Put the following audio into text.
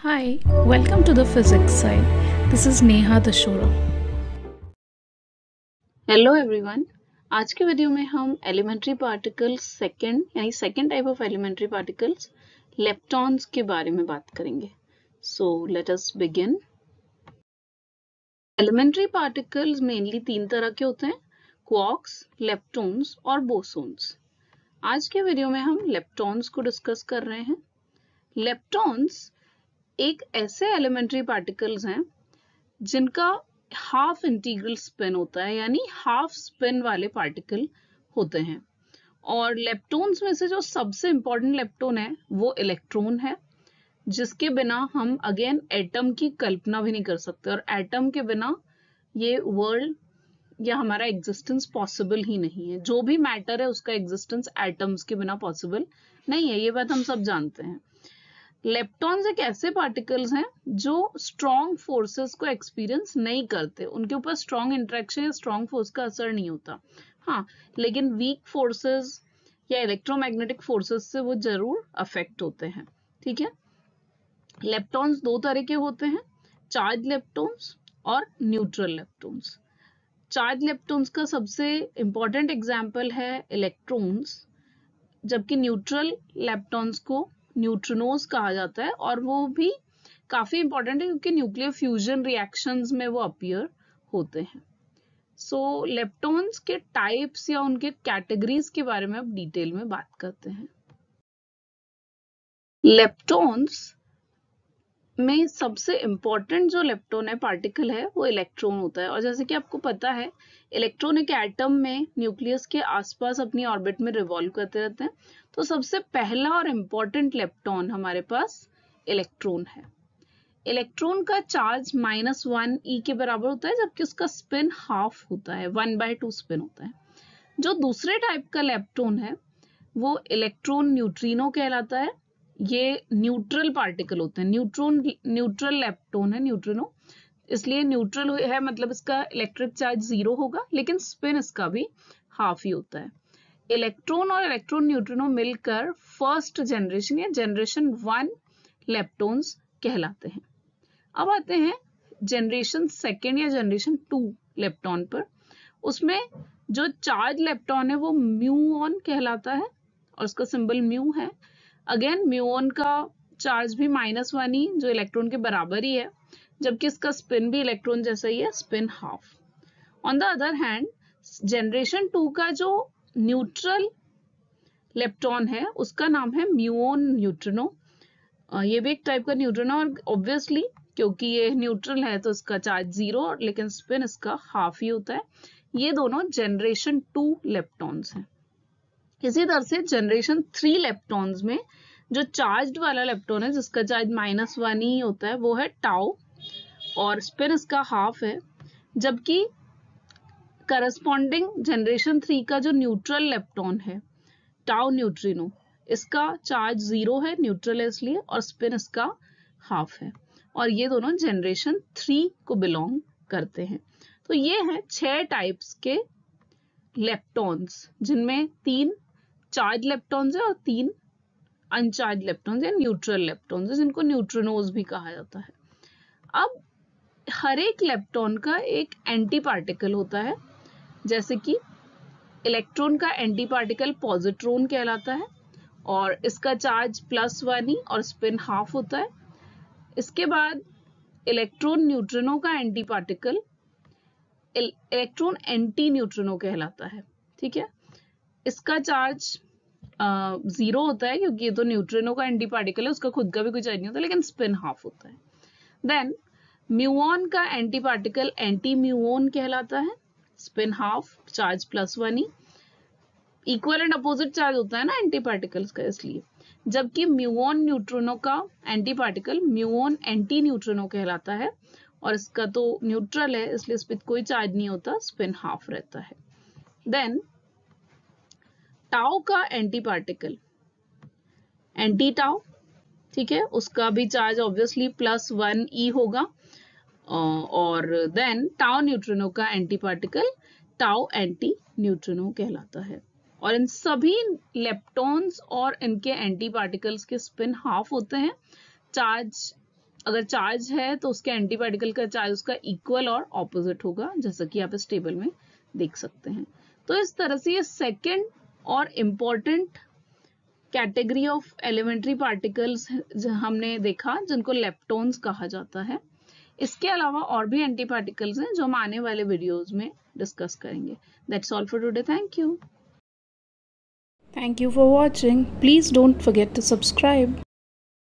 Hi, welcome to the physics side. This is Neha Dashora. Hello everyone. आज के video में हम elementary particles second type of elementary particles leptons के बारे में बात करेंगे। So let us begin. Elementary particles mainly तीन तरह के होते हैं, क्वार्क्स, लेप्टॉन्स और बोसोन्स। आज के वीडियो में हम लेप्टॉन्स को डिस्कस कर रहे हैं। लेप्टॉन्स एक ऐसे एलिमेंट्री पार्टिकल्स हैं जिनका हाफ इंटीग्रल स्पिन होता है, यानी हाफ स्पिन वाले पार्टिकल होते हैं। और लेप्टॉन्स में से जो सबसे इंपॉर्टेंट लेप्टॉन है वो इलेक्ट्रॉन है, जिसके बिना हम अगेन एटम की कल्पना भी नहीं कर सकते, और एटम के बिना ये वर्ल्ड या हमारा एग्जिस्टेंस पॉसिबल ही नहीं है। जो भी मैटर है उसका एग्जिस्टेंस एटम्स के बिना पॉसिबल नहीं है, ये बात हम सब जानते हैं। लेप्टॉन्स एक ऐसे पार्टिकल्स हैं जो स्ट्रॉन्ग फोर्सेस को एक्सपीरियंस नहीं करते, उनके ऊपर स्ट्रॉन्ग इंटरेक्शन या स्ट्रॉन्ग फोर्स का असर नहीं होता। हाँ, लेकिन वीक फोर्सेस या इलेक्ट्रोमैग्नेटिक फोर्सेस से वो जरूर अफेक्ट होते हैं। ठीक है, लेप्टॉन्स दो तरह के होते हैं, चार्ज लेप्टॉन्स और न्यूट्रल लेप्टॉन्स। चार्ज लेप्टॉन्स का सबसे इंपॉर्टेंट एग्जाम्पल है इलेक्ट्रॉन्स, जबकि न्यूट्रल लेप्टॉन्स को न्यूट्रिनोज कहा जाता है, और वो भी काफी इंपॉर्टेंट है क्योंकि न्यूक्लियर फ्यूजन रिएक्शंस में वो अपीयर होते हैं। सो लेप्टॉन्स के टाइप्स या उनके कैटेगरीज के बारे में अब डिटेल में बात करते हैं। लेप्टॉन्स में सबसे इंपॉर्टेंट जो लेप्टॉन है पार्टिकल है वो इलेक्ट्रॉन होता है। और जैसे कि आपको पता है, इलेक्ट्रॉन एक एटम में न्यूक्लियस के आसपास अपनी ऑर्बिट में रिवॉल्व करते रहते हैं। तो सबसे पहला और इम्पॉर्टेंट लेप्टॉन हमारे पास इलेक्ट्रॉन है। इलेक्ट्रॉन का चार्ज -1 e के बराबर होता है, जबकि उसका स्पिन हाफ होता है, 1/2 स्पिन होता है। जो दूसरे टाइप का लेप्टॉन है वो इलेक्ट्रॉन न्यूट्रिनो कहलाता है। ये न्यूट्रल पार्टिकल होते हैं, न्यूट्रल लेप्टॉन है न्यूट्रिनो, इसलिए न्यूट्रल है, मतलब इसका इलेक्ट्रिक चार्ज 0 होगा, लेकिन स्पिन इसका भी हाफ ही होता है। इलेक्ट्रॉन और इलेक्ट्रॉन न्यूट्रिनो मिलकर फर्स्ट जनरेशन या जनरेशन 1 लेप्टॉन्स कहलाते हैं। अब आते हैं जनरेशन सेकेंड या जनरेशन 2 लेप्टॉन पर। उसमें जो चार्ज लेप्टॉन है वो म्यूऑन कहलाता है, और उसका सिंबल म्यू है। अगेन म्यूऑन का चार्ज भी -1 ही, जो इलेक्ट्रॉन के बराबर ही है, जबकि इसका स्पिन भी इलेक्ट्रॉन जैसा ही है, spin half. On the other hand, generation 2 का जो न्यूट्रल लेप्टॉन है उसका नाम है म्यूऑन न्यूट्रिनो। ये भी एक टाइप का न्यूट्रिनो, और ऑब्वियसली क्योंकि ये न्यूट्रल है तो इसका चार्ज 0, लेकिन स्पिन इसका हाफ ही होता है। ये दोनों जनरेशन 2 लेप्टॉन्स हैं। इसी तरह से जनरेशन 3 लेप्टॉन्स में जो चार्ज्ड वाला लेप्टॉन है, जिसका चार्ज -1 ही होता है, वो है टाउ, और स्पिन इसका हाफ है। जबकि करस्पॉन्डिंग जनरेशन 3 का जो न्यूट्रल लेप्टॉन है, टाउ न्यूट्रिनो, इसका चार्ज 0 है, न्यूट्रल है इसलिए, और स्पिन इसका हाफ है। और ये दोनों जनरेशन 3 को बिलोंग करते हैं। तो ये हैं 6 टाइप्स के लेप्टॉन्स, जिनमें 3 चार्ज लेप्टॉन्स है और 3 अनचार्ज लेप्टॉन्स या न्यूट्रल लेप्टॉन्स है, जिनको न्यूट्रिनोज भी कहा जाता है। अब हर एक लेप्टॉन का एक एंटी पार्टिकल होता है, जैसे कि इलेक्ट्रॉन का एंटी पार्टिकल पॉजिट्रॉन कहलाता है, और इसका चार्ज +1 ही और स्पिन हाफ होता है। इसके बाद इलेक्ट्रॉन न्यूट्रिनो का anti particle electron anti neutrino कहलाता है। ठीक है, इसका चार्ज 0 होता है, क्योंकि ये तो न्यूट्रिनो का एंटी पार्टिकल है, उसका खुद का भी कोई चार्ज नहीं होता, लेकिन स्पिन हाफ होता है। देन म्यूऑन का एंटी पार्टिकल एंटी म्यूऑन कहलाता है, spin half, charge +1 he. Equal and opposite charge होता है ना एंटी पार्टिकल्स का, इसलिए। जबकि म्यूऑन न्यूट्रिनो का anti particle muon anti neutrino कहलाता है, और इसका तो न्यूट्रल है, इसलिए इस पर कोई चार्ज नहीं होता, स्पिन हाफ रहता है। देन टाउ का एंटी पार्टिकल एंटी टाउ, ठीक है, उसका भी चार्ज ऑब्वियसली +1 e होगा। और देन टाउ न्यूट्रिनो का anti particle tau anti neutrino कहलाता है। और इन सभी लेप्टॉन्स और इनके एंटी पार्टिकल्स के स्पिन हाफ होते हैं, चार्ज अगर चार्ज है तो उसके एंटी पार्टिकल का चार्ज उसका इक्वल और ऑपोजिट होगा, जैसा कि आप इस टेबल में देख सकते हैं। तो इस तरह से ये सेकेंड और important category of elementary particles हमने देखा, जिनको लेप्टॉन्स कहा जाता है। इसके अलावा और भी एंटी पार्टिकल्स हैं जो हम आने वाले वीडियोस में डिस्कस करेंगे। That's all for today. Thank you. Thank you for watching. Please don't forget to subscribe.